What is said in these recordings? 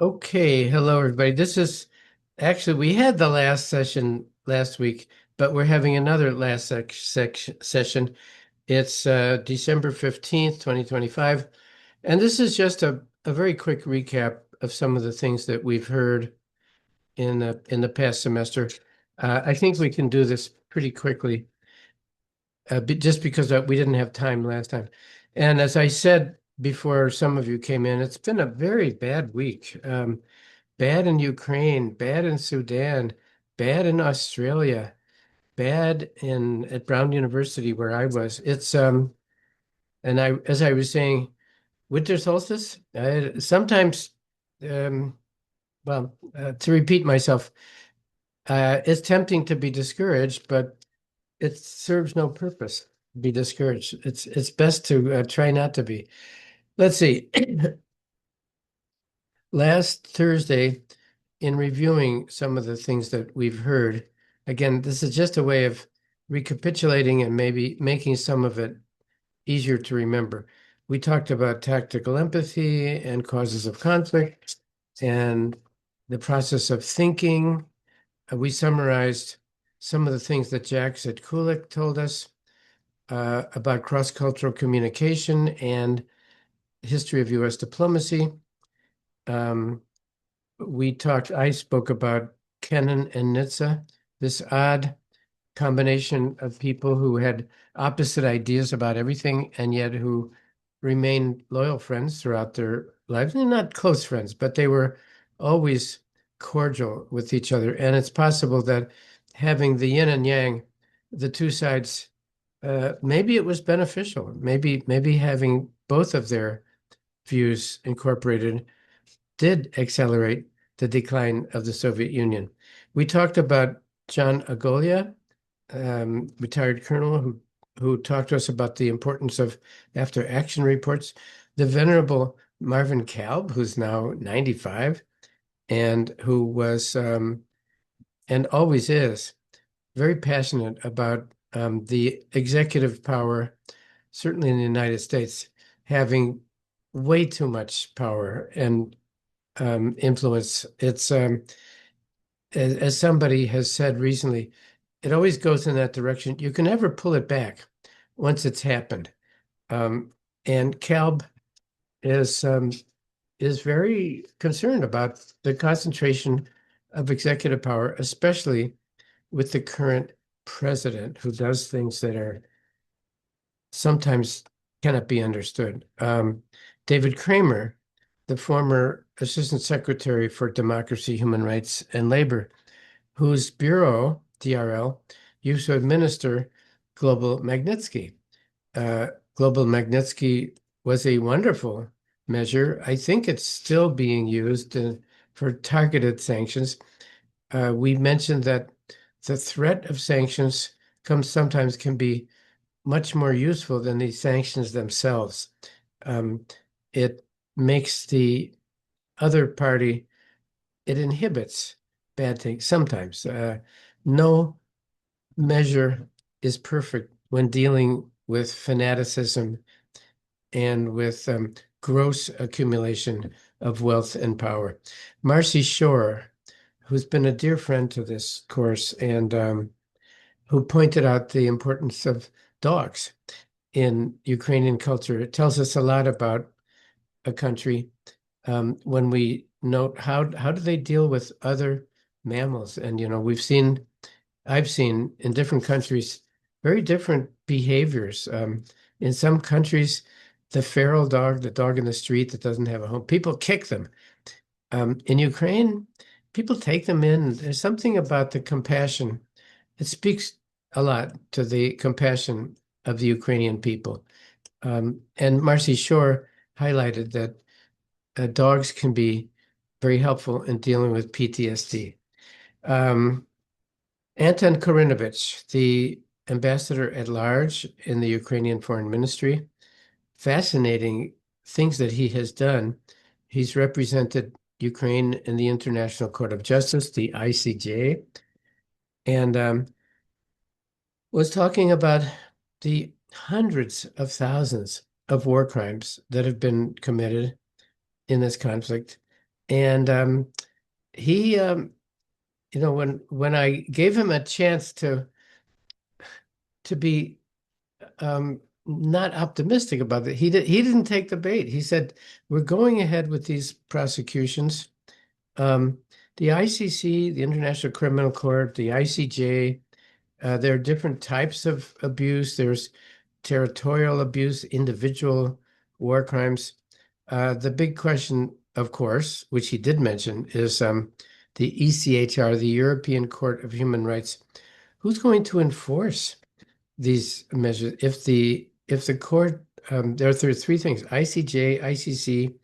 Okay, hello everybody. This is actually we had the last session last week, but we're having another last session. It's December 15th, 2025, and this is just a very quick recap of some of the things that we've heard in the past semester. I think we can do this pretty quickly, just because we didn't have time last time. And as I said before, some of you came in, it's been a very bad week. Bad in Ukraine, bad in Sudan, bad in Australia, bad in at Brown University where I was. It's and I as I was saying, winter solstice. Sometimes, um, to repeat myself, it's tempting to be discouraged, but it serves no purpose to be discouraged. It's best to try not to be. Let's see. Last Thursday, in reviewing some of the things that we've heard, again, this is just a way of recapitulating and maybe making some of it easier to remember. We talked about tactical empathy and causes of conflict and the process of thinking. We summarized some of the things that Jack Kulik told us about cross-cultural communication and history of U.S. diplomacy. Um, I spoke about Kennan and Nitsa, this odd combination of people who had opposite ideas about everything and yet who remained loyal friends throughout their lives. They're not close friends, but they were always cordial with each other. And it's possible that having the yin and yang, the two sides, maybe it was beneficial. Maybe having both of their views incorporated did accelerate the decline of the Soviet Union. We talked about John Agolia, retired colonel who talked to us about the importance of after action reports. The venerable Marvin Kalb, who's now 95 and who was and always is very passionate about the executive power, certainly in the United States, having way too much power and influence. It's as somebody has said recently, it always goes in that direction. You can never pull it back once it's happened. Um, and Kalb is um, is very concerned about the concentration of executive power, especially with the current president, who does things that are sometimes cannot be understood. David Kramer, the former Assistant Secretary for Democracy, Human Rights, and Labor, whose bureau, DRL, used to administer Global Magnitsky. Uh, Global Magnitsky was a wonderful measure. I think it's still being used for targeted sanctions. We mentioned that the threat of sanctions sometimes can be much more useful than the sanctions themselves. Um, it makes the other party, it inhibits bad things sometimes. No measure is perfect when dealing with fanaticism and with gross accumulation of wealth and power. Marcy Shore, who's been a dear friend to this course and who pointed out the importance of dogs in Ukrainian culture. It tells us a lot about a country when we note how do they deal with other mammals. And I've seen in different countries very different behaviors. In some countries, the feral dog, the dog in the street that doesn't have a home, people kick them. In Ukraine, people take them in. There's something about the compassion. It speaks a lot to the compassion of the Ukrainian people. And Marcy Shore highlighted that dogs can be very helpful in dealing with PTSD. Um, Anton Korinovich, the ambassador at large in the Ukrainian Foreign Ministry, fascinating things that he has done. He's represented Ukraine in the International Court of Justice, the ICJ, and was talking about the hundreds of thousands of war crimes that have been committed in this conflict. And he, when I gave him a chance to be not optimistic about it, he didn't take the bait. He said, "We're going ahead with these prosecutions. Um, the ICC, the International Criminal Court, the ICJ, there are different types of abuse. There's territorial abuse, individual war crimes. The big question, of course, which he did mention, is the ECHR, the European Court of Human Rights. Who's going to enforce these measures? If the court, there are three things: ICJ, ICC,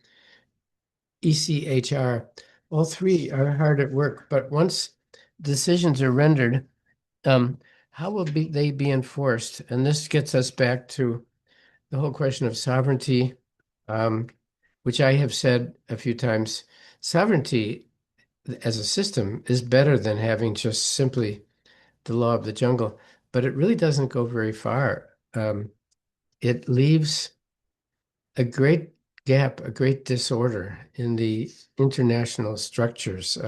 ECHR. All three are hard at work, but once decisions are rendered, um, how will they be enforced? And this gets us back to the whole question of sovereignty, um, which I have said a few times. Sovereignty as a system is better than having just simply the law of the jungle, but it really doesn't go very far. It leaves a great gap, a great disorder in the international structures.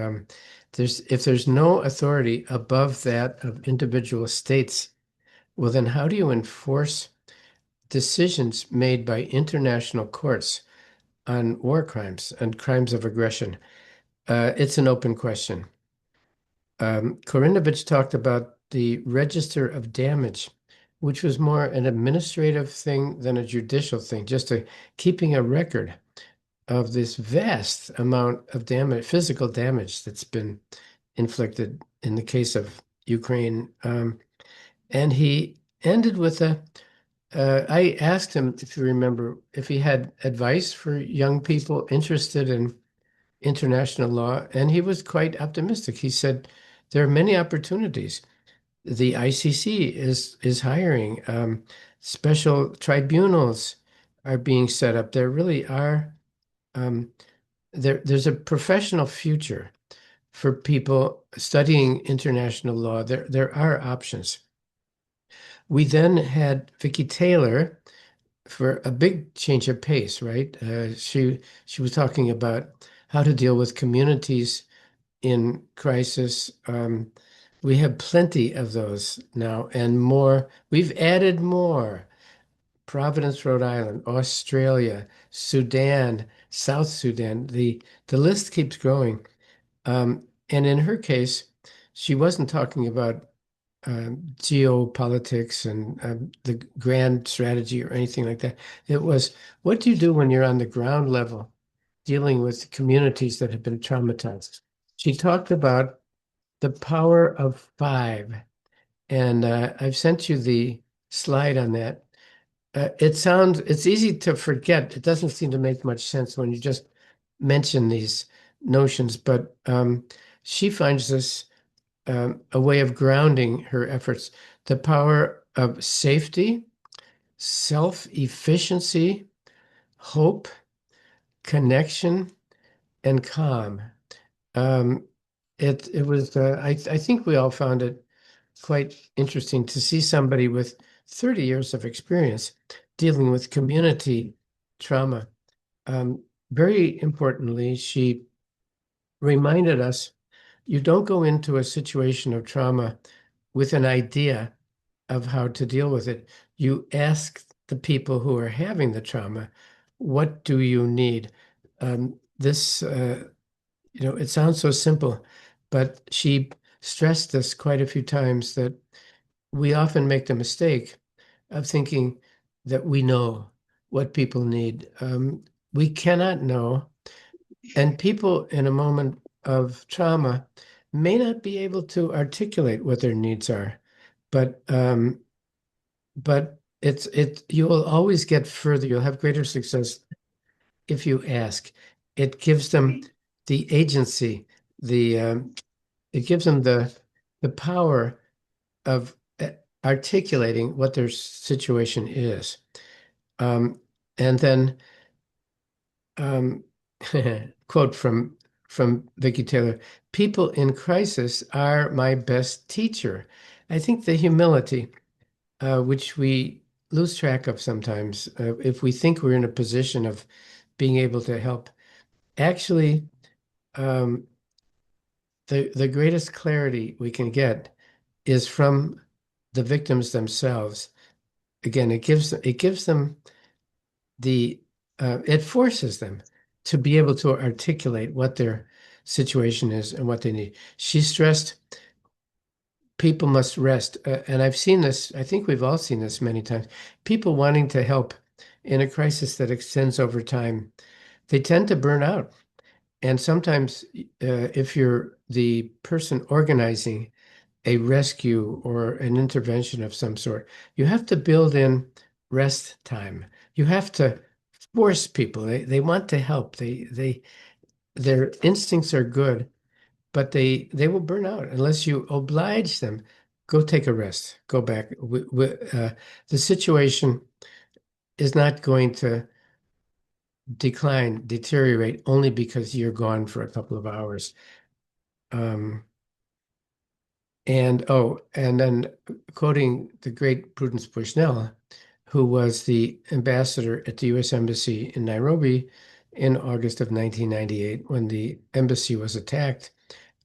If there's no authority above that of individual states, well, then how do you enforce decisions made by international courts on war crimes and crimes of aggression? It's an open question. Korinovich talked about the register of damage, which was more an administrative thing than a judicial thing, just keeping a record of this vast amount of damage, physical damage that's been inflicted in the case of Ukraine. And he ended with I asked him, if you remember, if he had advice for young people interested in international law, and he was quite optimistic. He said, there are many opportunities. The ICC is hiring. Special tribunals are being set up. There really are um, there's a professional future for people studying international law. There are options. We then had Vicky Taylor for a big change of pace, right? She was talking about how to deal with communities in crisis. We have plenty of those now and more. We've added more. Providence, Rhode Island, Australia, Sudan, South Sudan. The list keeps growing. And in her case, she wasn't talking about geopolitics and the grand strategy or anything like that. It was, what do you do when you're on the ground level dealing with communities that have been traumatized? She talked about the power of five, and I've sent you the slide on that. It's easy to forget. It doesn't seem to make much sense when you just mention these notions, but she finds this a way of grounding her efforts. The power of safety, self-efficiency, hope, connection, and calm. Um, it was I think we all found it quite interesting to see somebody with 30 years of experience dealing with community trauma. Very importantly, she reminded us you don't go into a situation of trauma with an idea of how to deal with it. You ask the people who are having the trauma, what do you need? This, it sounds so simple, but she stressed this quite a few times that we often make the mistake of thinking that we know what people need. We cannot know. And people in a moment of trauma may not be able to articulate what their needs are, but you will always get further. You'll have greater success if you ask. It gives them the agency, the it gives them the power of articulating what their situation is. Um, and then um, quote from Vicky Taylor, people in crisis are my best teacher. I think the humility, which we lose track of sometimes, if we think we're in a position of being able to help, actually um, the greatest clarity we can get is from the victims themselves. Again, it gives them the it forces them to be able to articulate what their situation is and what they need. She stressed people must rest, and I've seen this. I think we've all seen this many times. People wanting to help in a crisis that extends over time, they tend to burn out. And sometimes, if you're the person organizing a rescue or an intervention of some sort, you have to build in rest time. You have to force people. They want to help. Their instincts are good, but they will burn out unless you oblige them. Go take a rest. Go back. The situation is not going to deteriorate only because you're gone for a couple of hours. Um, and then quoting the great Prudence Bushnell, who was the ambassador at the U.S. Embassy in Nairobi in August of 1998 when the embassy was attacked.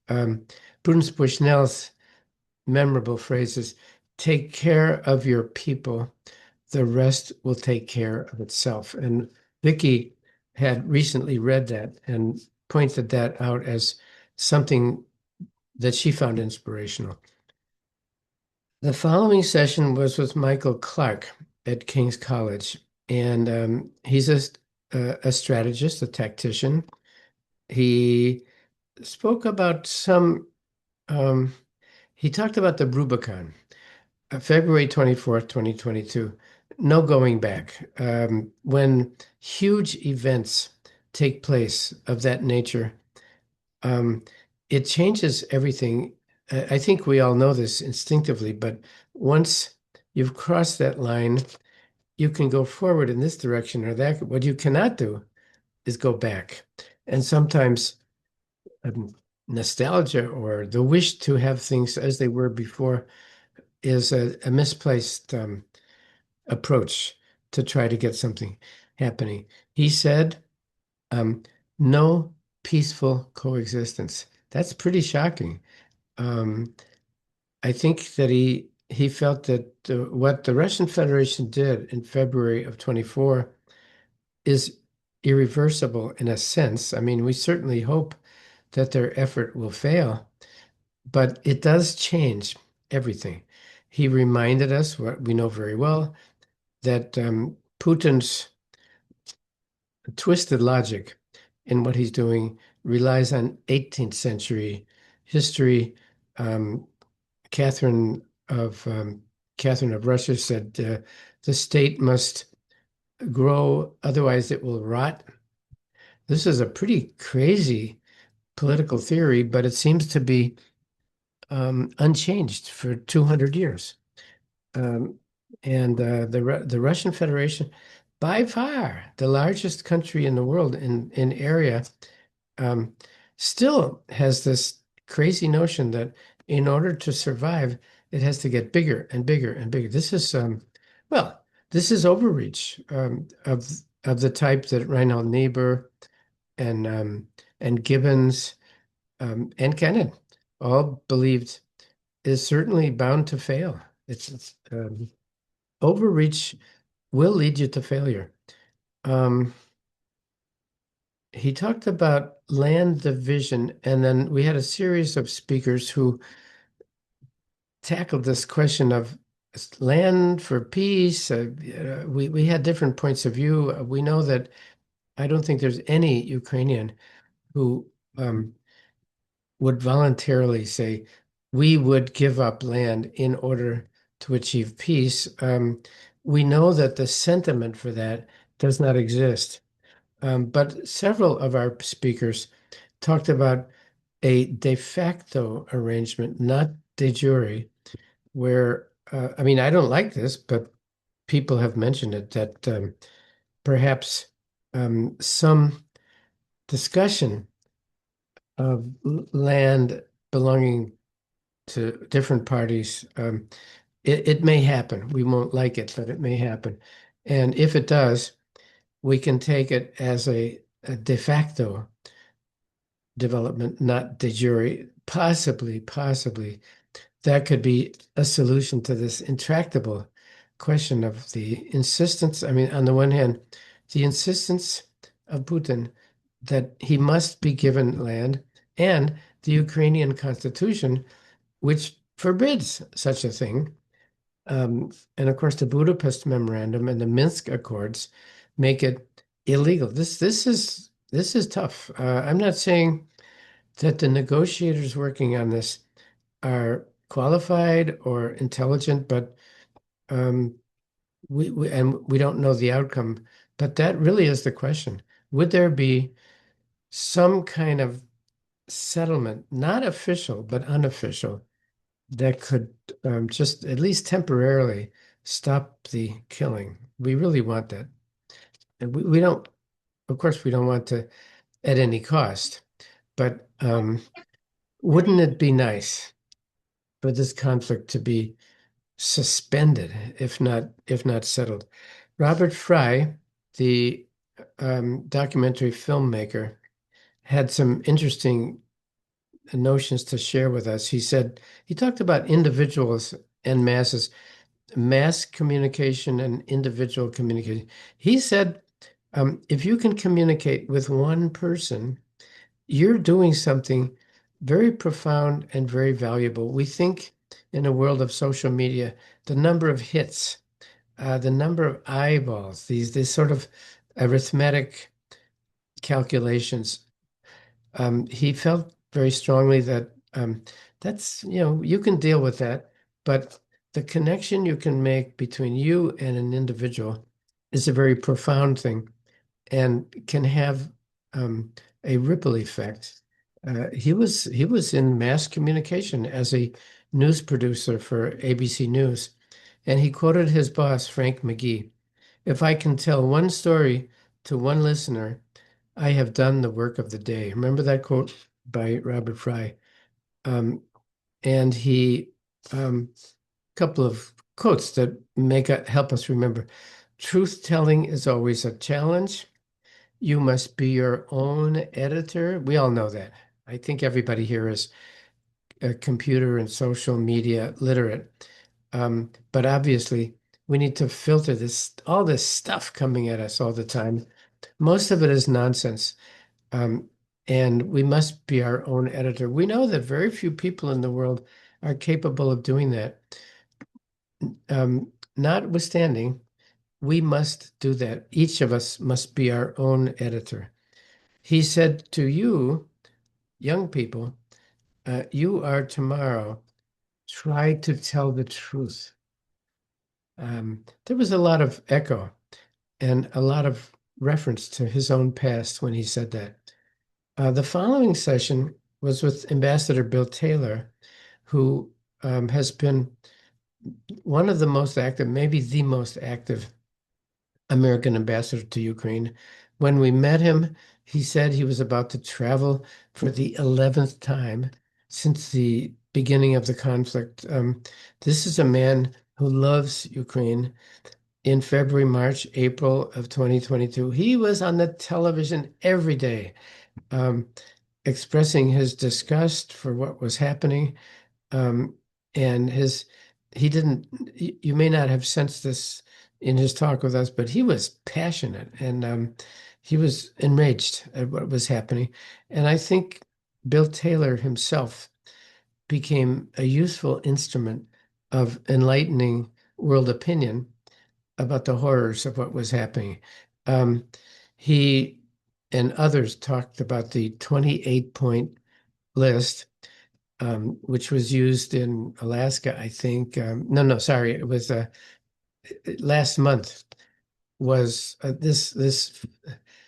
Um, Prudence Bushnell's memorable phrase is, "Take care of your people, the rest will take care of itself." And Vicky had recently read that and pointed that out as something that she found inspirational. The following session was with Michael Clark at King's College, and he's a strategist, a tactician. He spoke about um, he talked about the Rubicon, February 24th, 2022. No going back. When huge events take place of that nature, um, it changes everything. I think we all know this instinctively, but once you've crossed that line, you can go forward in this direction or that. What you cannot do is go back. And sometimes nostalgia or the wish to have things as they were before is a misplaced approach to try to get something happening. He said, um, no peaceful coexistence. That's pretty shocking. Um, I think that he felt that what the Russian Federation did in February of 24 is irreversible in a sense. I mean, we certainly hope that their effort will fail, but it does change everything. He reminded us what we know very well, that Putin's twisted logic in what he's doing relies on 18th century history. Um, Catherine Catherine of Russia said the state must grow, otherwise it will rot. This is a pretty crazy political theory, but it seems to be unchanged for 200 years. Um, and the Russian Federation, by far the largest country in the world in area, um, still has this crazy notion that in order to survive, it has to get bigger and bigger and bigger. Well, this is overreach of the type that Reinhold Niebuhr and Gibbons and Kennan all believed is certainly bound to fail. It's overreach will lead you to failure. Um, he talked about land division, and then we had a series of speakers who tackled this question of land for peace. We had different points of view. We know that I don't think there's any Ukrainian who would voluntarily say we would give up land in order to achieve peace. We know that the sentiment for that does not exist. But several of our speakers talked about a de facto arrangement, not de jure, where, I mean, I don't like this, but people have mentioned it, that perhaps some discussion of land belonging to different parties, it may happen. We won't like it, but it may happen. And if it does, we can take it as a de facto development, not de jure. Possibly, that could be a solution to this intractable question of the insistence. I mean, on the one hand, the insistence of Putin that he must be given land, and the Ukrainian constitution, which forbids such a thing. And of course, the Budapest Memorandum and the Minsk Accords make it illegal. This is tough. I'm not saying that the negotiators working on this are qualified or intelligent, but um, we don't know the outcome. But that really is the question. Would there be some kind of settlement, not official, but unofficial, that could just at least temporarily stop the killing? We really want that. And we don't, of course, we don't want to at any cost, but wouldn't it be nice for this conflict to be suspended, if not settled? Robert Fry, the documentary filmmaker, had some interesting notions to share with us. He talked about individuals and masses, mass communication and individual communication. He said, if you can communicate with one person, you're doing something very profound and very valuable. We think in a world of social media, the number of hits, the number of eyeballs, these sort of arithmetic calculations. He felt very strongly that that's, you can deal with that, but the connection you can make between you and an individual is a very profound thing and can have a ripple effect. He was in mass communication as a news producer for ABC News, and he quoted his boss, Frank McGee. If I can tell one story to one listener, I have done the work of the day. Remember that quote by Robert Fry? Um, and he, couple of quotes that help us remember. Truth telling is always a challenge. You must be your own editor. We all know that. I think everybody here is computer and social media literate. But obviously, we need to filter all this stuff coming at us all the time. Most of it is nonsense. Um, and we must be our own editor. We know that very few people in the world are capable of doing that. Notwithstanding, we must do that. Each of us must be our own editor. He said to you, young people, you are tomorrow. Try to tell the truth. There was a lot of echo and a lot of reference to his own past when he said that. The following session was with Ambassador Bill Taylor, who has been one of the most active, maybe the most active American ambassador to Ukraine. When we met him, he said he was about to travel for the 11th time since the beginning of the conflict. This is a man who loves Ukraine. In February, March, April of 2022, he was on the television every day, um, expressing his disgust for what was happening. Um, and he didn't, you may not have sensed this in his talk with us, but he was passionate and he was enraged at what was happening. And I think Bill Taylor himself became a useful instrument of enlightening world opinion about the horrors of what was happening. Um, he and others talked about the 28-point list, which was used in Alaska, I think. No, sorry, it was last month. Was this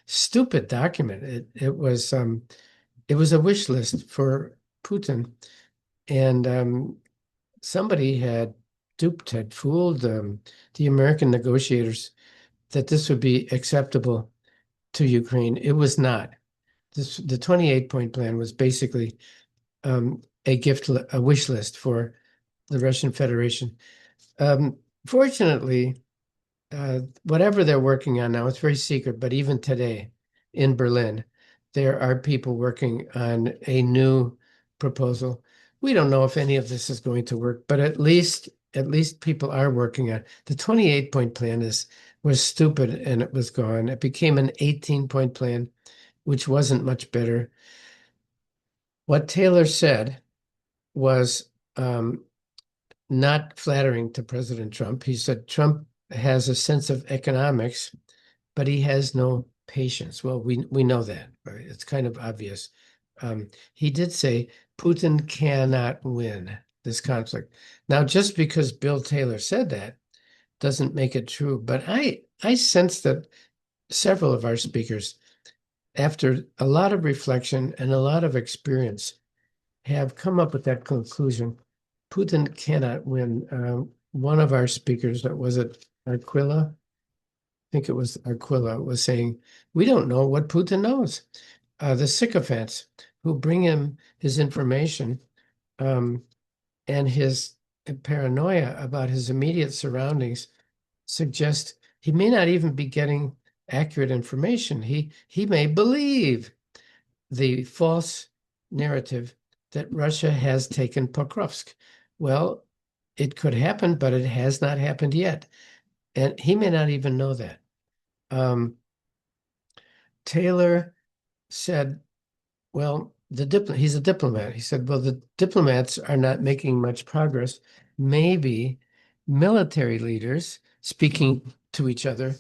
stupid document? It was a wish list for Putin, and somebody had fooled the American negotiators that this would be acceptable to Ukraine. It was not. The 28-point plan was basically a wish list for the Russian Federation. Fortunately, whatever they're working on now, it's very secret, but even today in Berlin, there are people working on a new proposal. We don't know if any of this is going to work, but at least people are working on it. The 28-point plan was stupid and it was gone. It became an 18-point plan, which wasn't much better. What Taylor said was not flattering to President Trump. He said Trump has a sense of economics, but he has no patience. Well, we know that, right? It's kind of obvious. He did say Putin cannot win this conflict. Now, just because Bill Taylor said that doesn't make it true, but I sense that several of our speakers, after a lot of reflection and a lot of experience, have come up with that conclusion. Putin cannot win. One of our speakers, that was it Aquila? I think it was Aquila, was saying, we don't know what Putin knows. The sycophants who bring him his information and his paranoia about his immediate surroundings suggest he may not even be getting accurate information. He may believe the false narrative that Russia has taken Pokrovsk. Well, it could happen, but it has not happened yet. And he may not even know that. Taylor said, well, he's a diplomat. He said, well, the diplomats are not making much progress. Maybe military leaders speaking to each other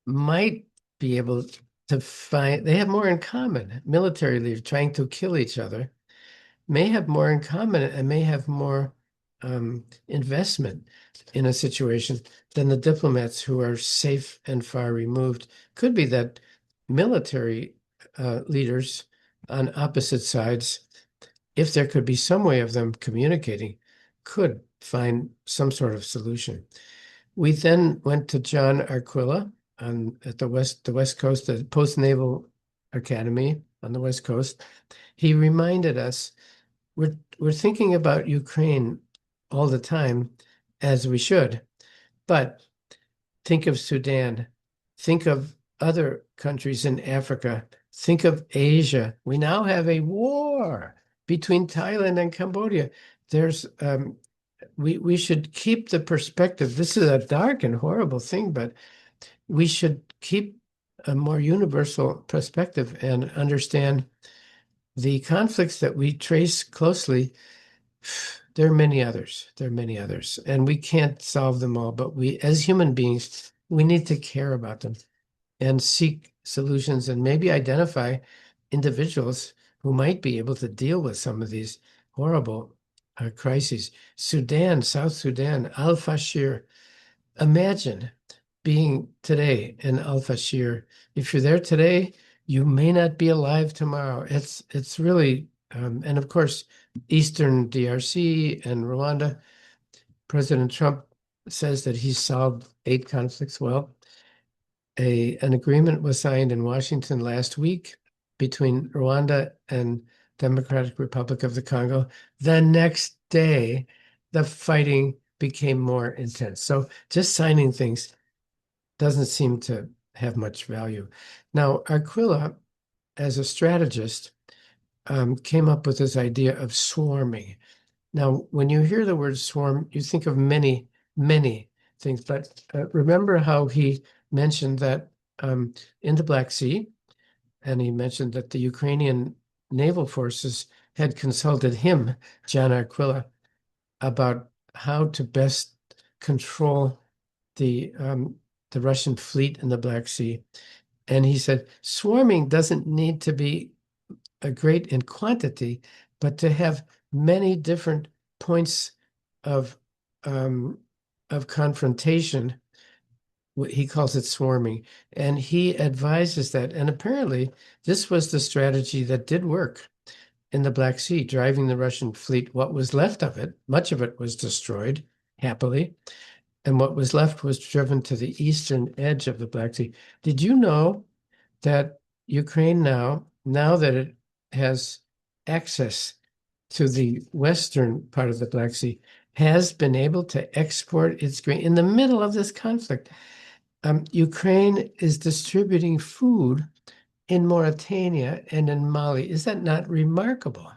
might be able to find, they have more in common. Military leaders trying to kill each other may have more in common and may have more investment in a situation than the diplomats who are safe and far removed. Could be that military leaders on opposite sides, if there could be some way of them communicating, could find some sort of solution. We then went to John Aquila at the West Coast, the Post Naval Academy on the West Coast. He reminded us we're thinking about Ukraine all the time, as we should, but think of Sudan, think of other countries in Africa, think of Asia. We now have a war between Thailand and Cambodia. There's we should keep the perspective. This is a dark and horrible thing, but we should keep a more universal perspective and understand the conflicts that we trace closely. There are many others. There are many others, and we can't solve them all. But we, as human beings, we need to care about them and seek solutions and maybe identify individuals who might be able to deal with some of these horrible crises. Sudan, South Sudan, al-Fashir. Imagine being today in al-Fashir. If you're there today, you may not be alive tomorrow. It's really, and of course, Eastern DRC and Rwanda. President Trump says that he's solved 8 conflicts. Well, an agreement was signed in Washington last week between Rwanda and Democratic Republic of the Congo. The next day, the fighting became more intense. So just signing things doesn't seem to have much value. Now, Aquila, as a strategist, came up with this idea of swarming. Now, when you hear the word swarm, you think of many, many things, but remember how he mentioned that in the Black Sea, and he mentioned that the Ukrainian naval forces had consulted him, John Aquila, about how to best control the Russian fleet in the Black Sea. And he said, swarming doesn't need to be a great in quantity, but to have many different points of confrontation. He calls it swarming, and he advises that. And apparently, this was the strategy that did work in the Black Sea, driving the Russian fleet. What was left of it, much of it was destroyed, happily, and what was left was driven to the eastern edge of the Black Sea. Did you know that Ukraine now that it has access to the western part of the Black Sea, has been able to export its grain in the middle of this conflict? Ukraine is distributing food in Mauritania and in Mali. Is that not remarkable?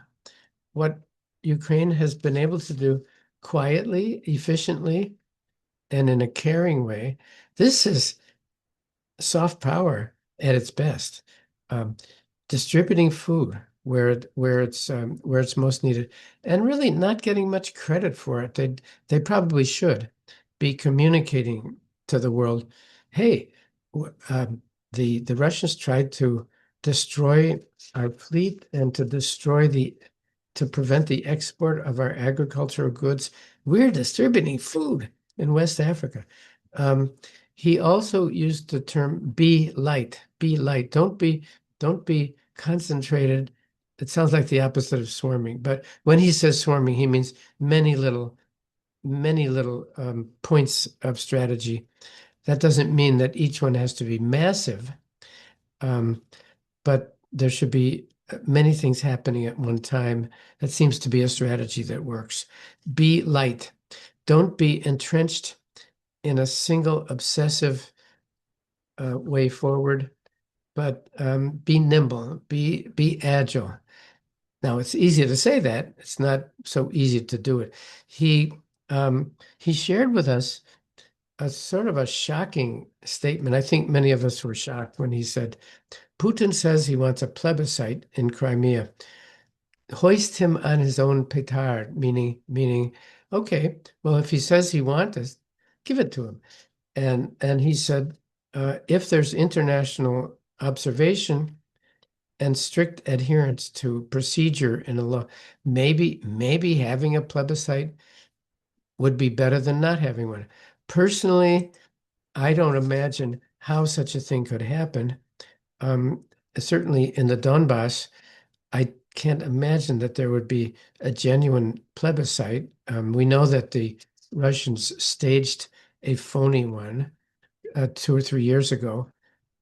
What Ukraine has been able to do quietly, efficiently, and in a caring way. This is soft power at its best. Um, Distributing food where it's most needed, and really not getting much credit for it. They probably should be communicating to the world, hey, the Russians tried to destroy our fleet and to prevent the export of our agricultural goods. We're distributing food in West Africa. Um, he also used the term "be light." Be light. Don't be concentrated. It sounds like the opposite of swarming, but when he says swarming, he means many little points of strategy. That doesn't mean that each one has to be massive, um, but there should be many things happening at one time. That seems to be a strategy that works. Be light. Don't be entrenched in a single obsessive way forward, but be nimble, be agile. Now, it's easy to say that. It's not so easy to do it. He shared with us a sort of a shocking statement. I think many of us were shocked when he said, Putin says he wants a plebiscite in Crimea. Hoist him on his own petard, meaning, okay, well, if he says he wants us, give it to him. And he said, if there's international observation and strict adherence to procedure in a law, maybe having a plebiscite would be better than not having one. Personally, I don't imagine how such a thing could happen. Um, Certainly in the Donbass, I can't imagine that there would be a genuine plebiscite. We know that the Russians staged a phony one 2 or 3 years ago,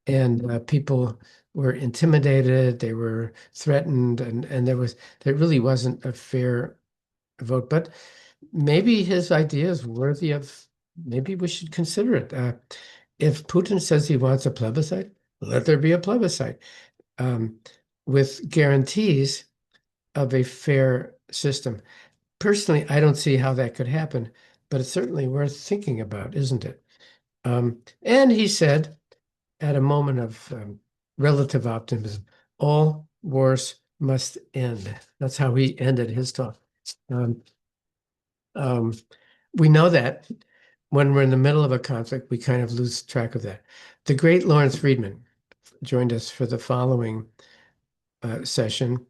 and people were intimidated, they were threatened, and there really wasn't a fair vote. But maybe his idea is worthy of, maybe we should consider it. If Putin says he wants a plebiscite, let there be a plebiscite um, with guarantees of a fair system. Personally, I don't see how that could happen, but it's certainly worth thinking about, isn't it? And he said, at a moment of relative optimism, all wars must end. That's how he ended his talk. Um, um, we know that when we're in the middle of a conflict, we kind of lose track of that. The great Lawrence Friedman joined us for the following session,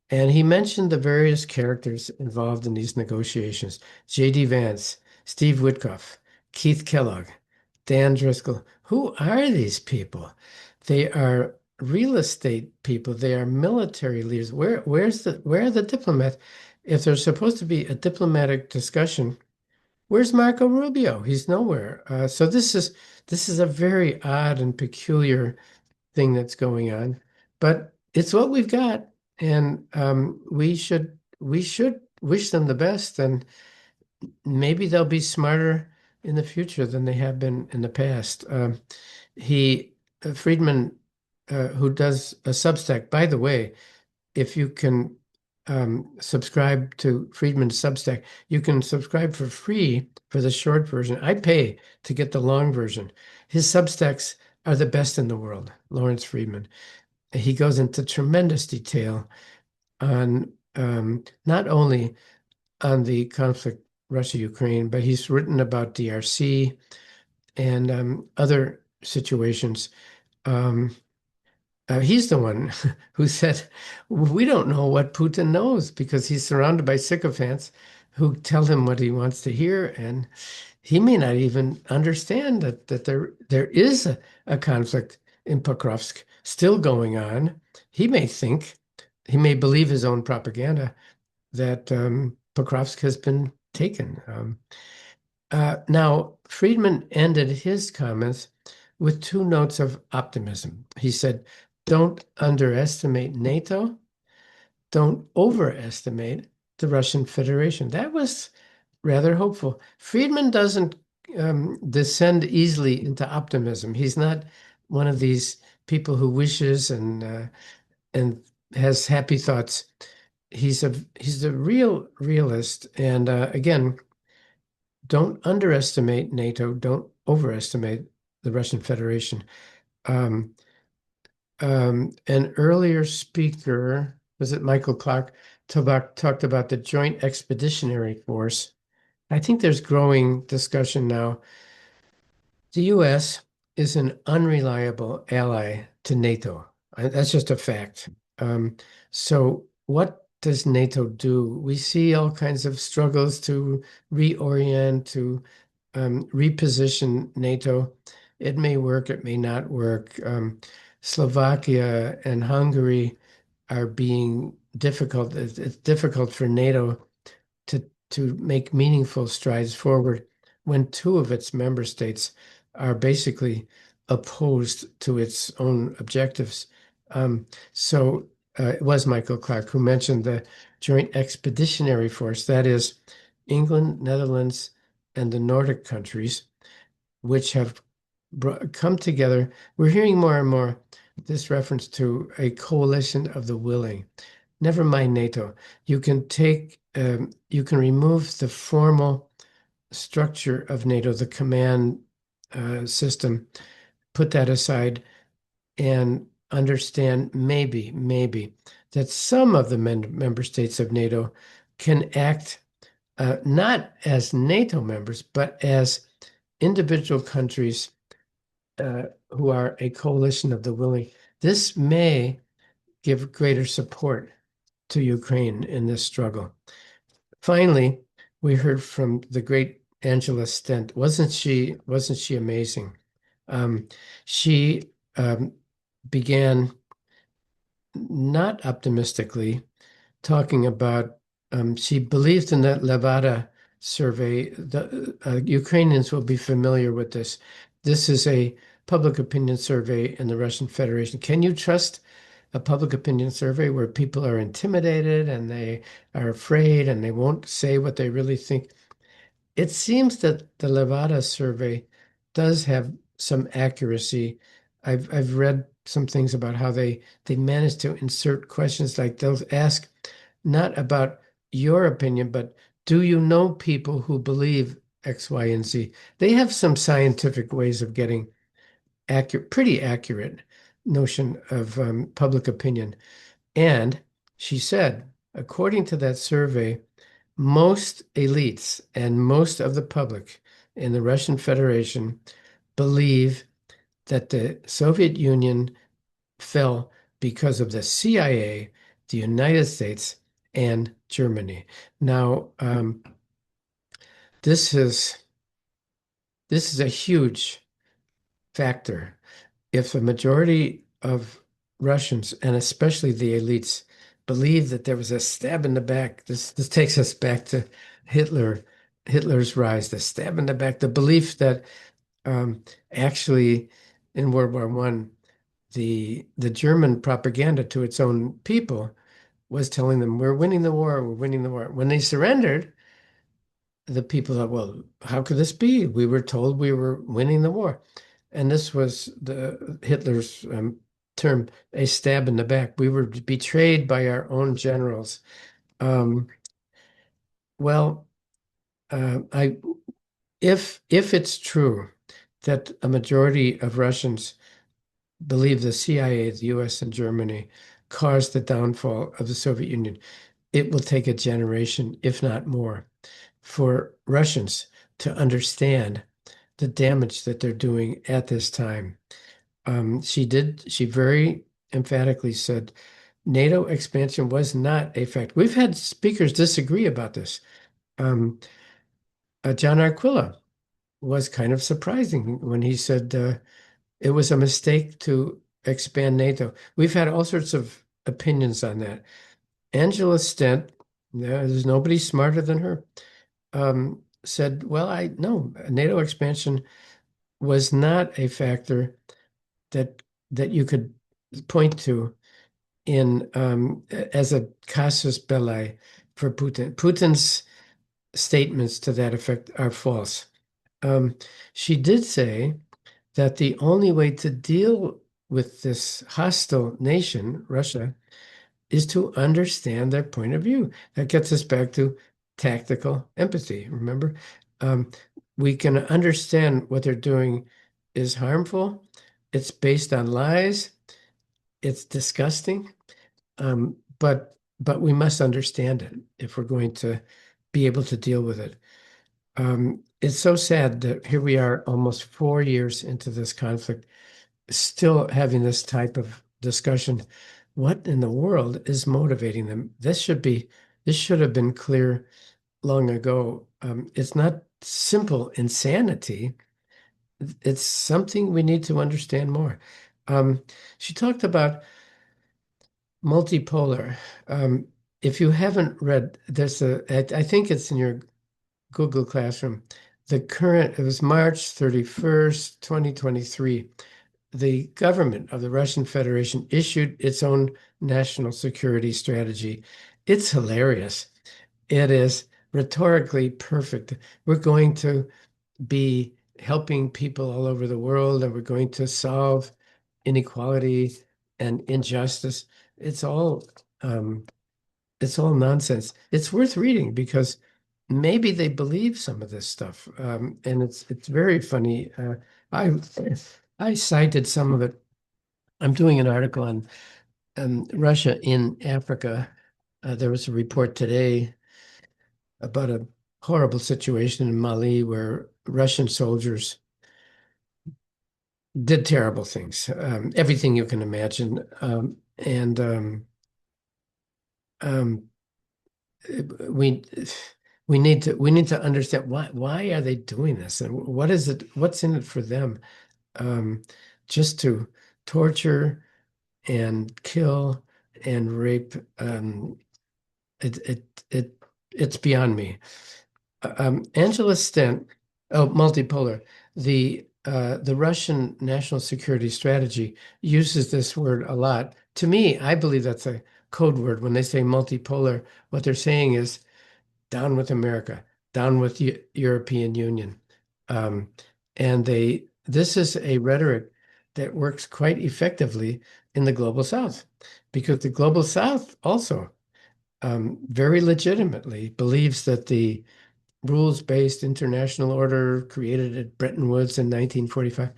and he mentioned the various characters involved in these negotiations: J.D. Vance, Steve Witkoff, Keith Kellogg, Dan Driscoll. Who are these people? They are real estate people. They are military leaders. Where are the diplomats? If there's supposed to be a diplomatic discussion, where's Marco Rubio? He's nowhere. So this is a very odd and peculiar thing that's going on, but it's what we've got, and we should wish them the best, and maybe they'll be smarter in the future than they have been in the past. He Friedman, who does a Substack, by the way, if you can subscribe to Friedman's Substack, you can subscribe for free for the short version. I pay to get the long version. His Substacks are the best in the world, Lawrence Friedman. He goes into tremendous detail on not only on the conflict Russia-Ukraine, but he's written about DRC and other situations. Um, he's the one who said, we don't know what Putin knows because he's surrounded by sycophants who tell him what he wants to hear. And he may not even understand that there is a conflict in Pokrovsk still going on. He may think, he may believe his own propaganda that Pokrovsk has been taken. Now, Friedman ended his comments with two notes of optimism. He said, don't underestimate NATO, don't overestimate the Russian Federation. That was rather hopeful. Friedman doesn't descend easily into optimism. He's not one of these people who wishes and has happy thoughts. He's a real realist. And again, don't underestimate NATO. Don't overestimate the Russian Federation. Um, an earlier speaker, was it Michael Clark, talked about the Joint Expeditionary Force. I think there's growing discussion now. The US is an unreliable ally to NATO. That's just a fact. Um, so what does NATO do? We see all kinds of struggles to reorient, to reposition NATO. It may work, it may not work. Slovakia and Hungary are being difficult. It's difficult for NATO to make meaningful strides forward when two of its member states are basically opposed to its own objectives. So it was Michael Clark who mentioned the Joint Expeditionary Force, that is, England, Netherlands, and the Nordic countries, which have come together. We're hearing more and more this reference to a coalition of the willing. Never mind NATO. You can remove the formal structure of NATO, the command system, put that aside, and understand maybe that some of the member states of NATO can act not as NATO members, but as individual countries who are a coalition of the willing. This may give greater support to Ukraine in this struggle. Finally, we heard from the great Angela Stent. Wasn't she amazing? Um, she began not optimistically, talking about she believes in that Levada survey. The Ukrainians will be familiar with this. This is a public opinion survey in the Russian Federation. Can you trust a public opinion survey where people are intimidated and they are afraid and they won't say what they really think? It seems that the Levada survey does have some accuracy. I've read some things about how they manage to insert questions like they'll ask not about your opinion, but do you know people who believe X, Y, and Z? They have some scientific ways of getting pretty accurate notion of public opinion. And she said, according to that survey, most elites and most of the public in the Russian Federation believe that the Soviet Union fell because of the CIA, the United States, and Germany. Now, this is this is a huge factor. If a majority of Russians, and especially the elites, believe that there was a stab in the back, this takes us back to Hitler, Hitler's rise, the stab in the back, the belief that actually in World War One, the German propaganda to its own people was telling them, "We're winning the war, we're winning the war." When they surrendered, the people thought, "Well, how could this be? We were told we were winning the war." And this was the Hitler's term, a stab in the back. We were betrayed by our own generals. Um, well, I if it's true that a majority of Russians believe the CIA, the US, and Germany caused the downfall of the Soviet Union, it will take a generation, if not more, for Russians to understand the damage that they're doing at this time. She very emphatically said NATO expansion was not a fact. We've had speakers disagree about this. Um, John Arquilla was kind of surprising when he said it was a mistake to expand NATO. We've had all sorts of opinions on that. Angela Stent, there's nobody smarter than her, said, well, I know NATO expansion was not a factor that you could point to in as a casus belli for Putin. Putin's statements to that effect are false. She did say that the only way to deal with this hostile nation, Russia, is to understand their point of view. That gets us back to tactical empathy. Remember, um, we can understand what they're doing is harmful. It's based on lies. It's disgusting. But we must understand it if we're going to be able to deal with it. It's so sad that here we are, almost 4 years into this conflict, still having this type of discussion. What in the world is motivating them? This should have been clear long ago. It's not simple insanity. It's something we need to understand more. Um, she talked about multipolar. Um, if you haven't read, I think it's in your Google Classroom. It was March 31st, 2023. The government of the Russian Federation issued its own national security strategy. It's hilarious. It is rhetorically perfect. We're going to be helping people all over the world, and we're going to solve inequality and injustice. It's all um, it's all nonsense. It's worth reading because maybe they believe some of this stuff, and it's very funny. I I cited some of it. I'm doing an article on Russia in Africa. There was a report today about a horrible situation in Mali where Russian soldiers did terrible things, everything you can imagine, and um, we we need to understand why are they doing this and what is it what's in it for them, um, just to torture and kill and rape. It it it it's beyond me. Angela Stent, oh, multipolar. The Russian national security strategy uses this word a lot. To me, I believe that's a code word. When they say multipolar, what they're saying is down with America, down with the European Union. Um, and this is a rhetoric that works quite effectively in the global South, because the global South also very legitimately believes that the rules-based international order created at Bretton Woods in 1945,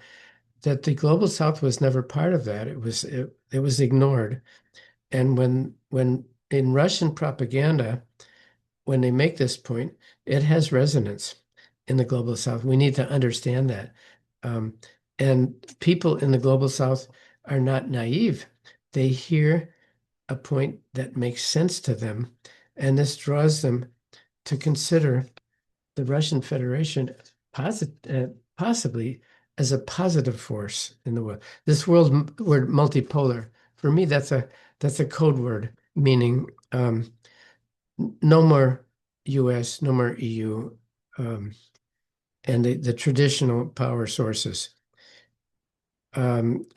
that the global South was never part of that. It was ignored. And when in Russian propaganda, when they make this point, it has resonance in the global South. We need to understand that. Um, and people in the global South are not naive. They hear a point that makes sense to them, and this draws them to consider the Russian Federation possibly as a positive force in the world. This word multipolar, for me, that's a code word meaning no more US, no more EU, and the traditional power sources.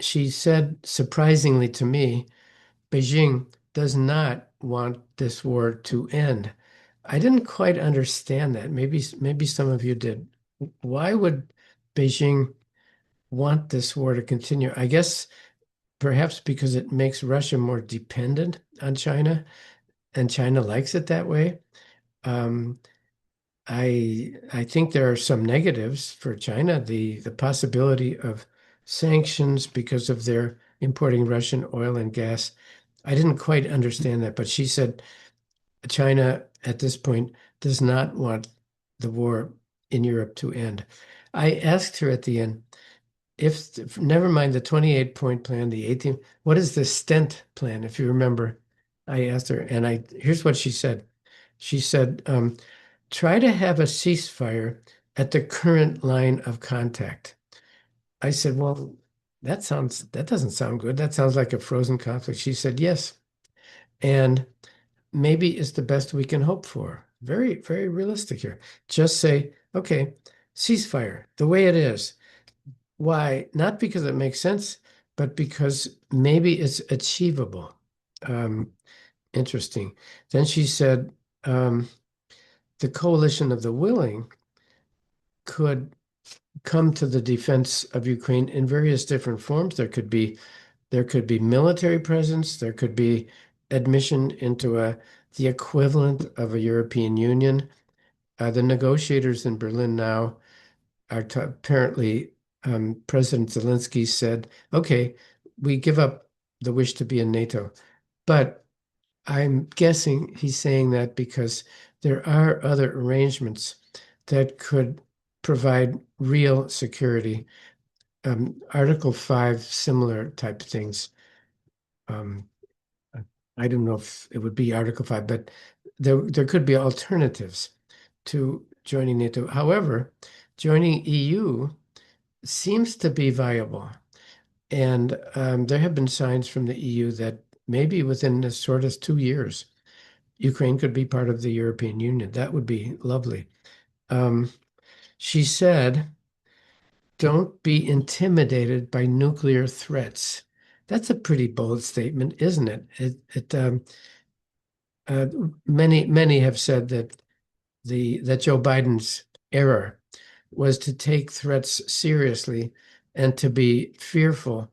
She said, surprisingly to me, Beijing does not want this war to end. I didn't quite understand that. Maybe some of you did. Why would Beijing want this war to continue? I guess perhaps because it makes Russia more dependent on China, and China likes it that way. Um, I think there are some negatives for China. The possibility of sanctions because of their importing Russian oil and gas. I didn't quite understand that, but she said China at this point does not want the war in Europe to end. I asked her at the end, if never mind the 28-point plan, the 18, what is the stent plan? If you remember, I asked her, and here's what she said. She said, try to have a ceasefire at the current line of contact. I said, well, that doesn't sound good. That sounds like a frozen conflict. She said, yes. And maybe it's the best we can hope for. Very, very realistic here. Just say, okay, ceasefire, the way it is. Why? Not because it makes sense, but because maybe it's achievable. Um, Interesting. Then she said, the coalition of the willing could come to the defense of Ukraine in various different forms. There could be There could be military presence. There could be admission into the equivalent of a European Union. The negotiators in Berlin now are apparently President Zelensky said, "Okay, we give up the wish to be in NATO," but I'm guessing he's saying that because there are other arrangements that could provide real security. Article 5, similar type things. Um, I don't know if it would be Article 5, but there could be alternatives to joining NATO. However, joining EU seems to be viable. And there have been signs from the EU that maybe within as short as 2 years, Ukraine could be part of the European Union. That would be lovely. Um, she said, don't be intimidated by nuclear threats. That's a pretty bold statement, isn't it? Uh, many have said that Joe Biden's error was to take threats seriously and to be fearful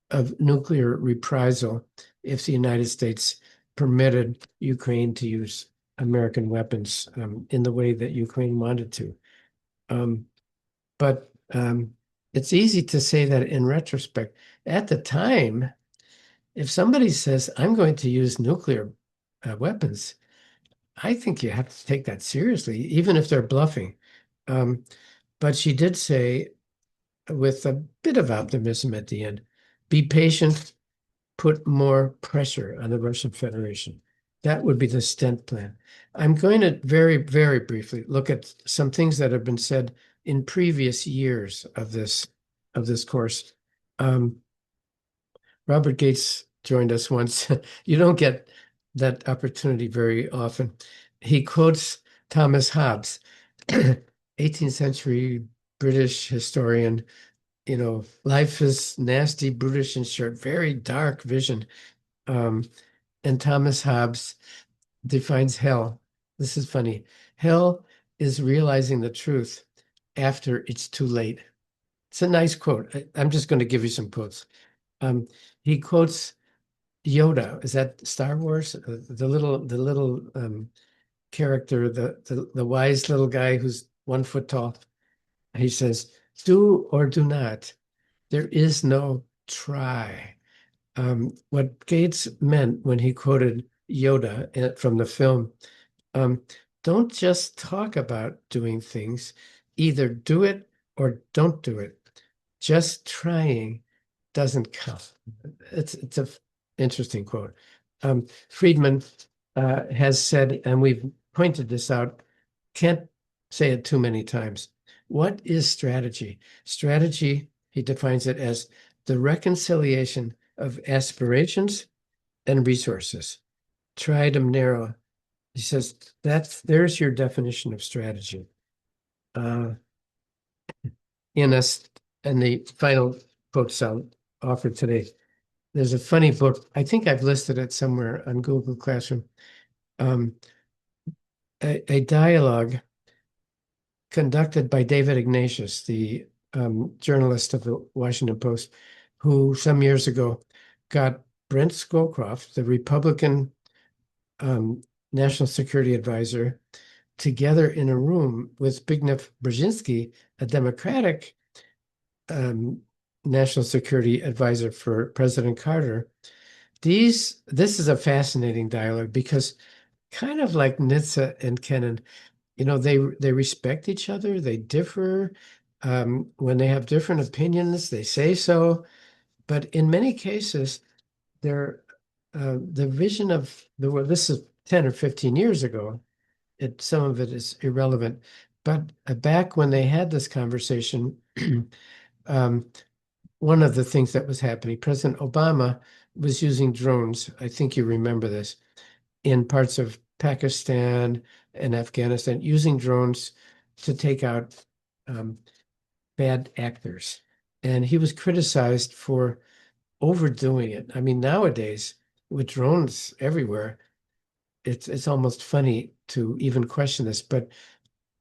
of nuclear reprisal if the United States permitted Ukraine to use American weapons in the way that Ukraine wanted to. Um, but it's easy to say that in retrospect. At the time, if somebody says, I'm going to use nuclear weapons, I think you have to take that seriously, even if they're bluffing. Um, but she did say, with a bit of optimism at the end, be patient, put more pressure on the Russian Federation. That would be the stent plan. I'm going to very, very briefly look at some things that have been said in previous years of this course. Um, Robert Gates joined us once. You don't get that opportunity very often. He quotes Thomas Hobbes, 18th century British historian. Life is nasty, brutish, and short, very dark vision. Um, and Thomas Hobbes defines hell. This is funny. Hell is realizing the truth after it's too late. It's a nice quote. I'm just going to give you some quotes. Um, he quotes Yoda. Is that Star Wars? The little character, the wise little guy who's 1 foot tall. He says, "Do or do not. There is no try." What Gates meant when he quoted Yoda from the film, um, don't just talk about doing things, either do it or don't do it. Just trying doesn't count. It's a interesting quote. Friedman has said, and we've pointed this out, can't say it too many times. What is strategy? Strategy, he defines it as the reconciliation of aspirations and resources. Try them narrow. He says there's your definition of strategy. Uh, in us, and the final quotes I'll offer today. There's a funny book. I think I've listed it somewhere on Google Classroom. Um, a dialogue conducted by David Ignatius, the journalist of the Washington Post, who some years ago got Brent Scowcroft, the Republican um, national security advisor, together in a room with Zbigniew Brzezinski, a Democratic national security advisor for President Carter. This is a fascinating dialogue because kind of like Nitze and Kennan, they respect each other, they differ. When they have different opinions, they say so. But in many cases, the vision of the world, this is 10 or 15 years ago, some of it is irrelevant. But back when they had this conversation, um, one of the things that was happening, President Obama was using drones. I think you remember this in parts of Pakistan and Afghanistan, using drones to take out um, bad actors. And he was criticized for overdoing it. I mean, nowadays, with drones everywhere, it's almost funny to even question this. But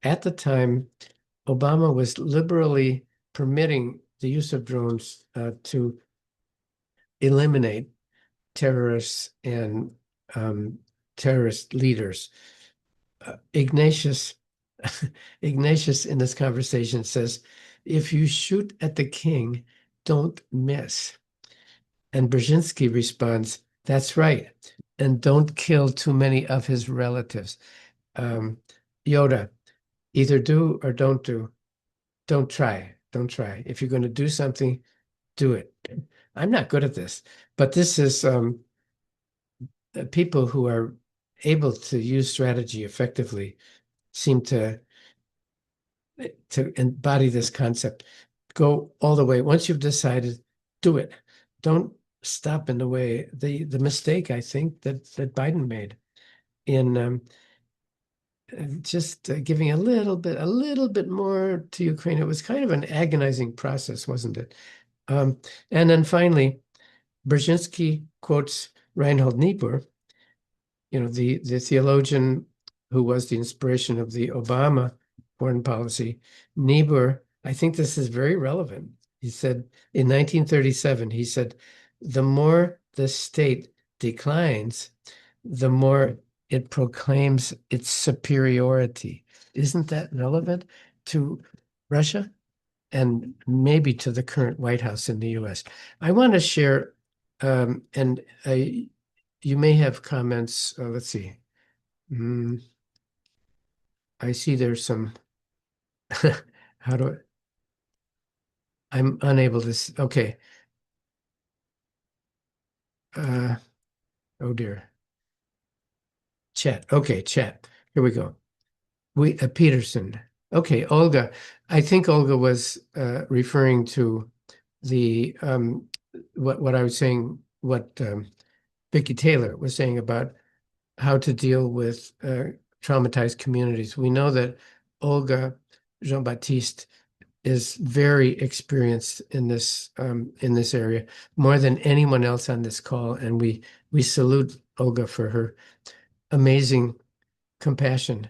at the time, Obama was liberally permitting the use of drones to eliminate terrorists and um, terrorist leaders. Ignatius Ignatius in this conversation says, if you shoot at the king, don't miss. And Brzezinski responds, that's right. And don't kill too many of his relatives. Um, Yoda, either do or don't do. Don't try. Don't try. If you're going to do something, do it. I'm not good at this, but this is people who are able to use strategy effectively seem to embody this concept. Go all the way. Once you've decided, do it. Don't stop in the way. The mistake I think that Biden made in just giving a little bit more to Ukraine. It was kind of an agonizing process, wasn't it? Um, and then finally, Brzezinski quotes Reinhold Niebuhr, the theologian who was the inspiration of the Obama foreign policy. Niebuhr, I think this is very relevant. He said in 1937, he said, the more the state declines, the more it proclaims its superiority. Isn't that relevant to Russia and maybe to the current White House in the US? I want to share, and you may have comments. Let's see. Mm, I see there's some. How do I'm unable to. Okay. Uh, oh dear. Chat. Okay, chat. Here we go. Peterson. Okay, Olga. I think Olga was referring to the what I was saying. What Vicki Taylor was saying about how to deal with traumatized communities. We know that Olga Jean-Baptiste is very experienced in this area, more than anyone else on this call, and we salute Olga for her amazing compassion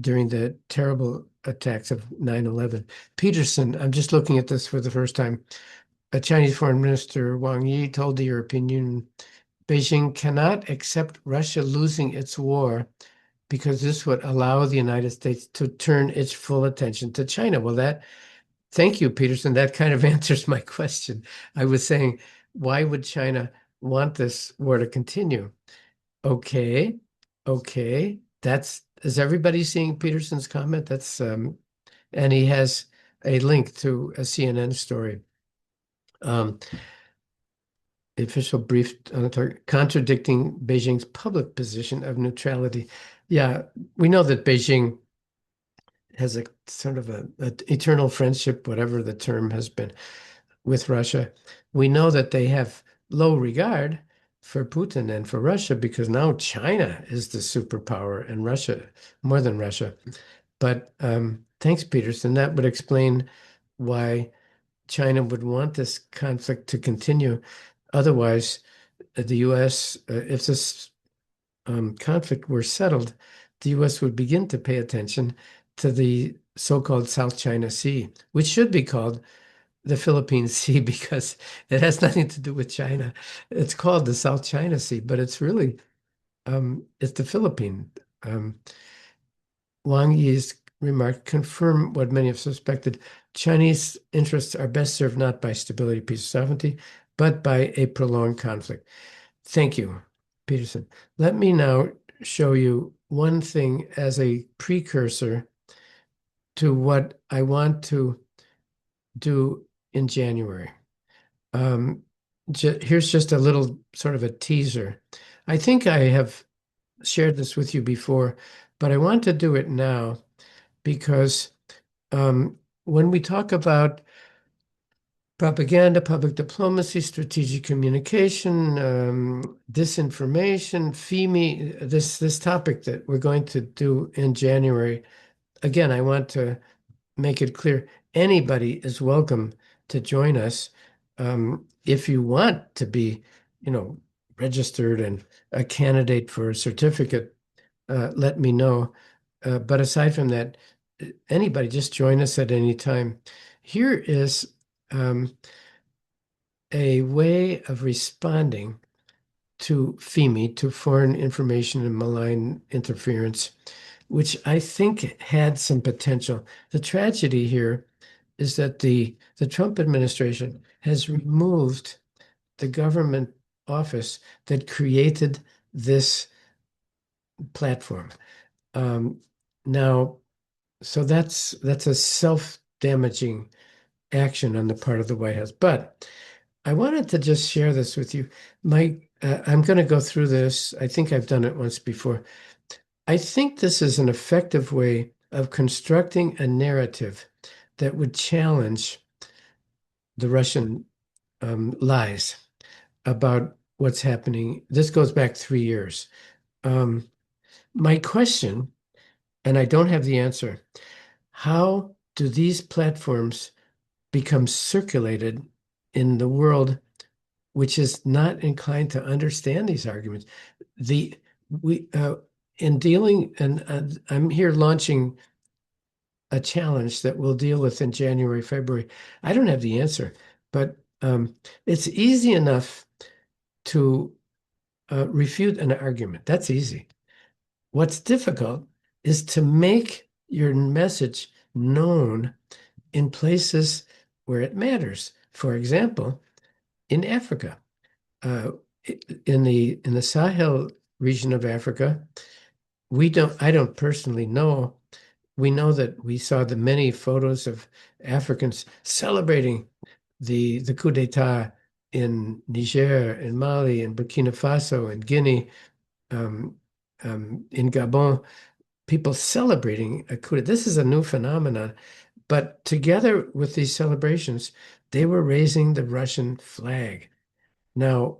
during the terrible attacks of 9/11. Peterson, I'm just looking at this for the first time. A Chinese Foreign Minister Wang Yi told the European Union Beijing cannot accept Russia losing its war because this would allow the United States to turn its full attention to China. Well, thank you, Peterson. That kind of answers my question. I was saying, why would China want this war to continue? Okay, okay. Is everybody seeing Peterson's comment? And he has a link to a CNN story. The official brief on the target, contradicting Beijing's public position of neutrality. Yeah, we know that Beijing has a sort of a eternal friendship, whatever the term has been, with Russia. We know that they have low regard for Putin and for Russia because now China is the superpower and Russia, more than Russia. But thanks, Peterson. That would explain why China would want this conflict to continue. Otherwise, the U.S., if this conflict were settled, the U.S. would begin to pay attention to the so-called South China Sea, which should be called the Philippine Sea because it has nothing to do with China. It's called the South China Sea, but it's really it's the Philippine. Um, Wang Yi's remark confirmed what many have suspected. Chinese interests are best served not by stability, peace, sovereignty, but by a prolonged conflict. Thank you, Peterson. Let me now show you one thing as a precursor to what I want to do in January. Um, Here's just a little sort of a teaser. I think I have shared this with you before, but I want to do it now because when we talk about propaganda, public diplomacy, strategic communication, disinformation, FEME, this topic that we're going to do in January, again, I want to make it clear anybody is welcome to join us. If you want to be, registered and a candidate for a certificate, let me know. But aside from that, anybody just join us at any time. Here is a way of responding to FIMI, to foreign information and malign interference, which I think had some potential. The tragedy here is that the Trump administration has removed the government office that created this platform. Um, now, so that's a self-damaging action on the part of the White House. But I wanted to just share this with you. I'm going to go through this. I think I've done it once before. I think this is an effective way of constructing a narrative that would challenge the Russian lies about what's happening. This goes back 3 years. Um, my question, and I don't have the answer, how do these platforms become circulated in the world which is not inclined to understand these arguments? The we in dealing, and I'm here launching a challenge that we'll deal with in January, February. I don't have the answer, but it's easy enough to refute an argument. That's easy. What's difficult is to make your message known in places where it matters. For example, in Africa, uh, in the Sahel region of Africa, I don't personally know. We know that we saw the many photos of Africans celebrating the coup d'etat in Niger, in Mali, in Burkina Faso, in Guinea, um, in Gabon, people celebrating a coup. This is a new phenomenon. But together with these celebrations, they were raising the Russian flag. Now,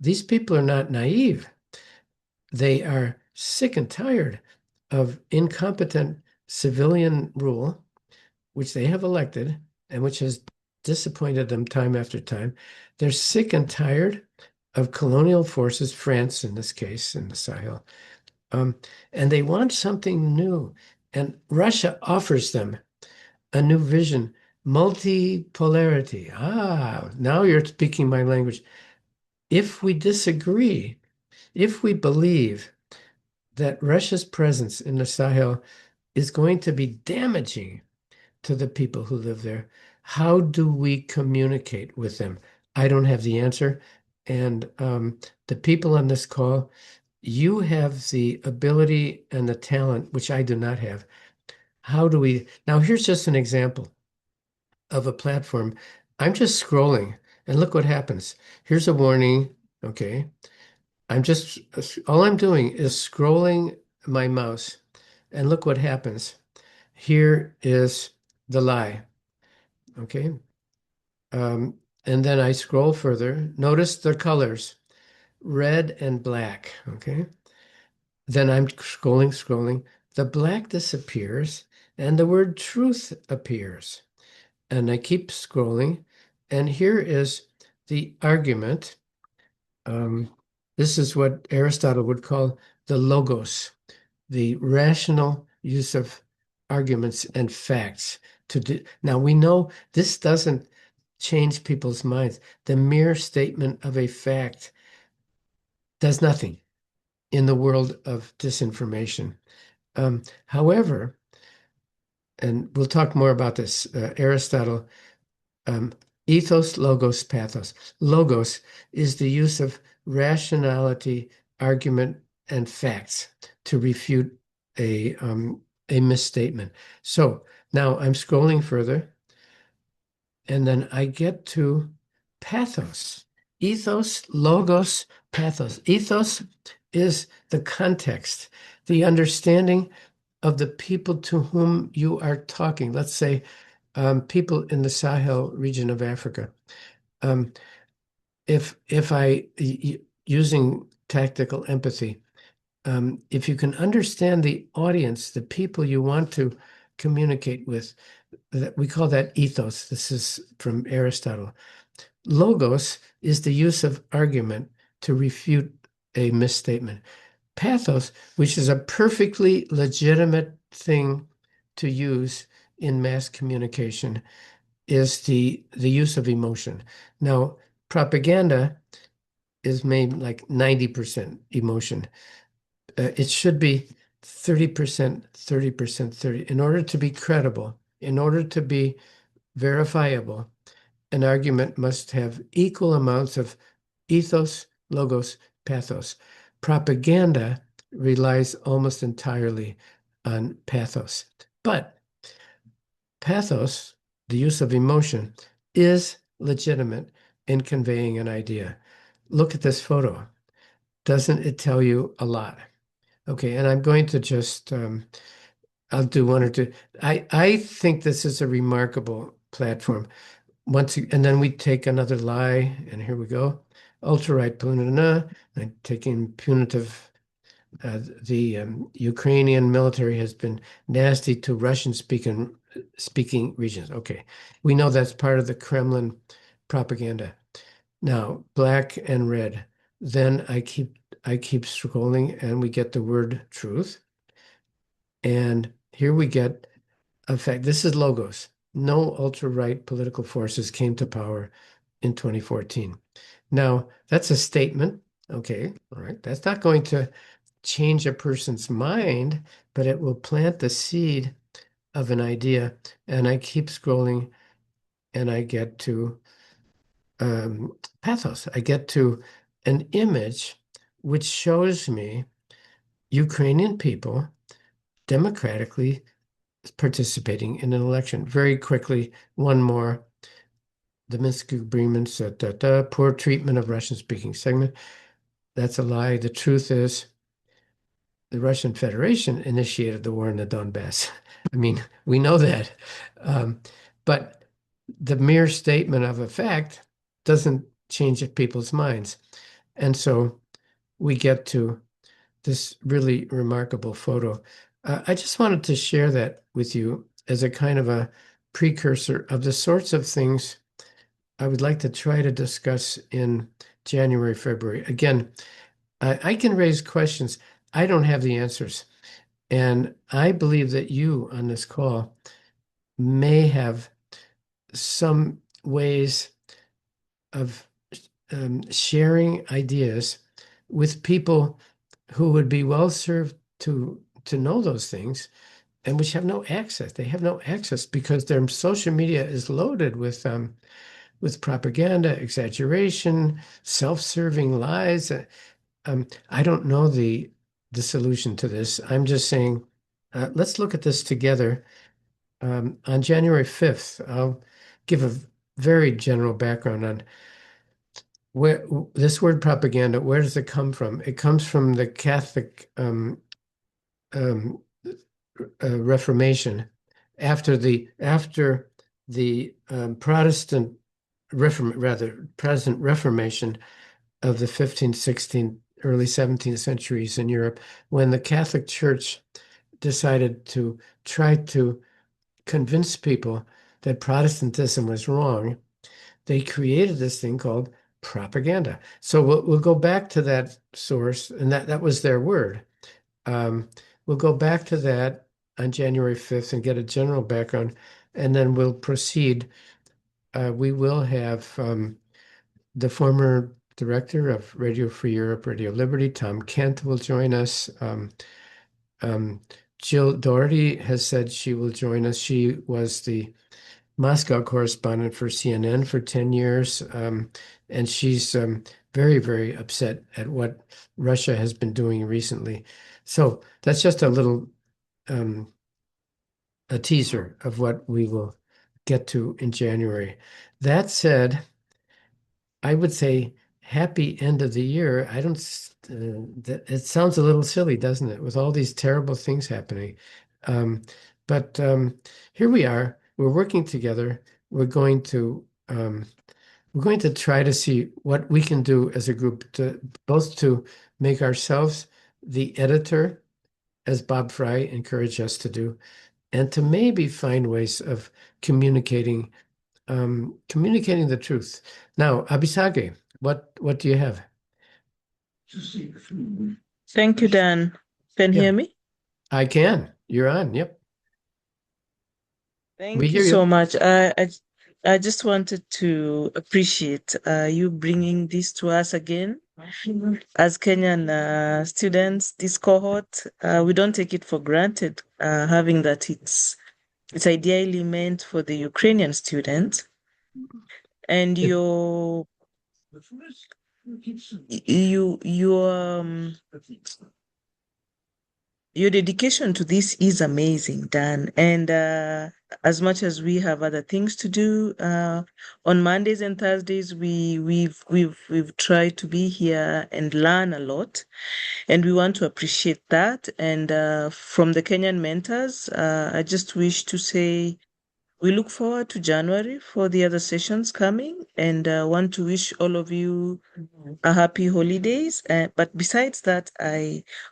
these people are not naive. They are sick and tired of incompetent civilian rule, which they have elected and which has disappointed them time after time. They're sick and tired of colonial forces, France in this case, in the Sahel, um, and they want something new. And Russia offers them a new vision, multipolarity. Ah, now you're speaking my language. If we disagree, if we believe that Russia's presence in the Sahel is going to be damaging to the people who live there, how do we communicate with them? I don't have the answer. And the people on this call, you have the ability and the talent, which I do not have. How do we? Now, here's just an example of a platform. I'm just scrolling, and look what happens. Here's a warning. Okay. All I'm doing is scrolling my mouse, and look what happens. Here is the lie. Okay. Um, and then I scroll further. Notice the colors, red and black. Okay. Then I'm scrolling, scrolling. The black disappears and the word truth appears. And I keep scrolling. And here is the argument. Um, this is what Aristotle would call the logos, the rational use of arguments and facts to do. Now we know this doesn't change people's minds. The mere statement of a fact does nothing in the world of disinformation. However, and we'll talk more about this, Aristotle, um, ethos, logos, pathos. Logos is the use of rationality, argument, and facts to refute a misstatement. So now I'm scrolling further, and then I get to pathos. Ethos, logos, pathos. Ethos is the context, the understanding of the people to whom you are talking. Let's say people in the Sahel region of Africa. Um, if using tactical empathy, if you can understand the audience, the people you want to communicate with, that we call that ethos. This is from Aristotle. Logos is the use of argument to refute a misstatement. Pathos, which is a perfectly legitimate thing to use in mass communication, is the use of emotion. Now, propaganda is made like 90% emotion. It should be 30%, 30%, 30. In order to be credible, in order to be verifiable, an argument must have equal amounts of ethos, logos, pathos. Propaganda relies almost entirely on pathos. But pathos, the use of emotion, is legitimate in conveying an idea. Look at this photo. Doesn't it tell you a lot? Okay, and I'm going to just I'll do one or two. I think this is a remarkable platform. And then we take another lie, and here we go. Ultra-right punitive, and taking punitive. The Ukrainian military has been nasty to Russian speaking regions. Okay, we know that's part of the Kremlin propaganda. Now, black and red. Then I keep scrolling, and we get the word truth. And here we get a fact. This is logos. No ultra-right political forces came to power in 2014. Now, that's a statement. Okay, all right. That's not going to change a person's mind, but it will plant the seed of an idea. And I keep scrolling and I get to pathos. I get to an image which shows me Ukrainian people democratically participating in an election. Very quickly, one more. The Minsk agreements, poor treatment of Russian-speaking segment. That's a lie. The truth is, the Russian Federation initiated the war in the Donbass. I mean, we know that. But the mere statement of a fact doesn't change people's minds. And so we get to this really remarkable photo. I just wanted to share that with you as a kind of a precursor of the sorts of things I would like to try to discuss in January, February. Again, I can raise questions. I don't have the answers. And I believe that you on this call may have some ways of sharing ideas with people who would be well served to know those things and which have no access. They have no access because their social media is loaded with propaganda, exaggeration, self-serving lies. I don't know the solution to this. I'm just saying, let's look at this together. On January 5th, I'll give a very general background on where this word propaganda, where does it come from? It comes from the Catholic um, Reformation after the Protestant Reformation of the 15th, 16th, early 17th centuries in Europe, when the Catholic Church decided to try to convince people that Protestantism was wrong, they created this thing called propaganda. So we'll go back to that source, and that was their word. Um, we'll go back to that on January 5th and get a general background, and then we'll proceed. We will have the former director of Radio Free Europe, Radio Liberty, Tom Kent, will join us. Um, Jill Doherty has said she will join us. She was the Moscow correspondent for CNN for 10 years, and she's very, very upset at what Russia has been doing recently. So that's just a teaser of what we will get to in January. That said, I would say happy end of the year. I don't, it sounds a little silly, doesn't it, with all these terrible things happening. Um, but here we are. We're working together. We're going to we're going to try to see what we can do as a group to both to make ourselves the editor, as Bob Fry encouraged us to do, and to maybe find ways of communicating the truth. Now, Abisage, what do you have? Thank you, Dan. Can you Yeah, hear me? I can. You're on. Yep, we Thank you hear so you. much. I just wanted to appreciate you bringing this to us again. As Kenyan students, this cohort, we don't take it for granted, having that it's ideally meant for the Ukrainian students. And It- your your dedication to this is amazing, Dan. And as much as we have other things to do, on Mondays and Thursdays, we've tried to be here and learn a lot, and we want to appreciate that. And from the Kenyan mentors, I just wish to say we look forward to January for the other sessions coming, and want to wish all of you a happy holidays. But besides that,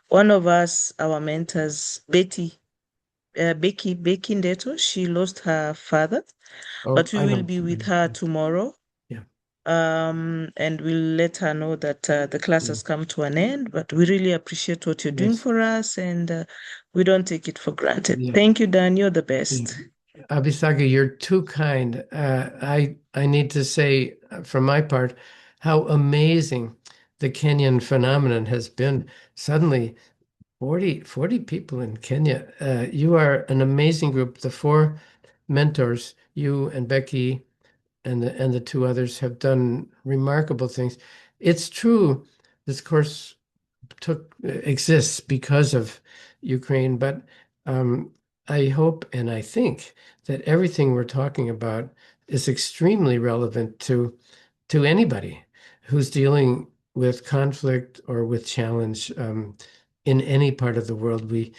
one of us, our mentors, Becky Ndeto, she lost her father, oh, but we I will know. be with her tomorrow. Yeah. And we'll let her know that the class Yeah. has come to an end, but we really appreciate what you're doing Yes. for us, and we don't take it for granted. Yeah. Thank you, Dan. You're the Yeah. best. Abisagi, you're too kind. I need to say, from my part, how amazing the Kenyan phenomenon has been. Suddenly, 40 people in Kenya. You are an amazing group. The four mentors, you and Becky and the two others have done remarkable things. It's true, this course exists because of Ukraine, but um, I hope and I think that everything we're talking about is extremely relevant to anybody who's dealing with conflict or with challenge in any part of the world. We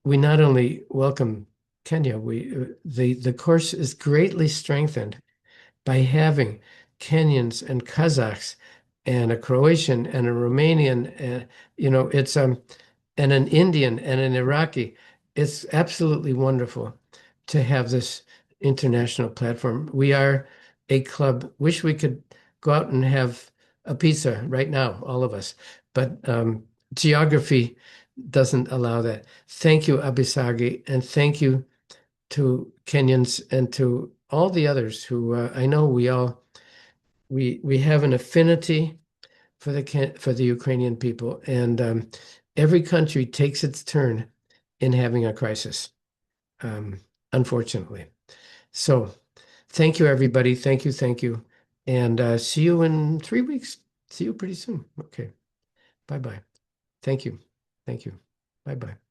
not only welcome Kenya, we the course is greatly strengthened by having Kenyans and Kazakhs and a Croatian and a Romanian, it's and an Indian and an Iraqi. It's absolutely wonderful to have this international platform. We are a club. Wish we could go out and have a pizza right now, all of us, but geography doesn't allow that. Thank you, Abisagi, and thank you to Kenyans and to all the others who I know we have an affinity for for the Ukrainian people, and every country takes its turn in having a crisis, um, unfortunately. So, thank you, everybody. Thank you, and see you in 3 weeks. See you pretty soon. Okay, bye bye. Thank you, thank you. Bye bye.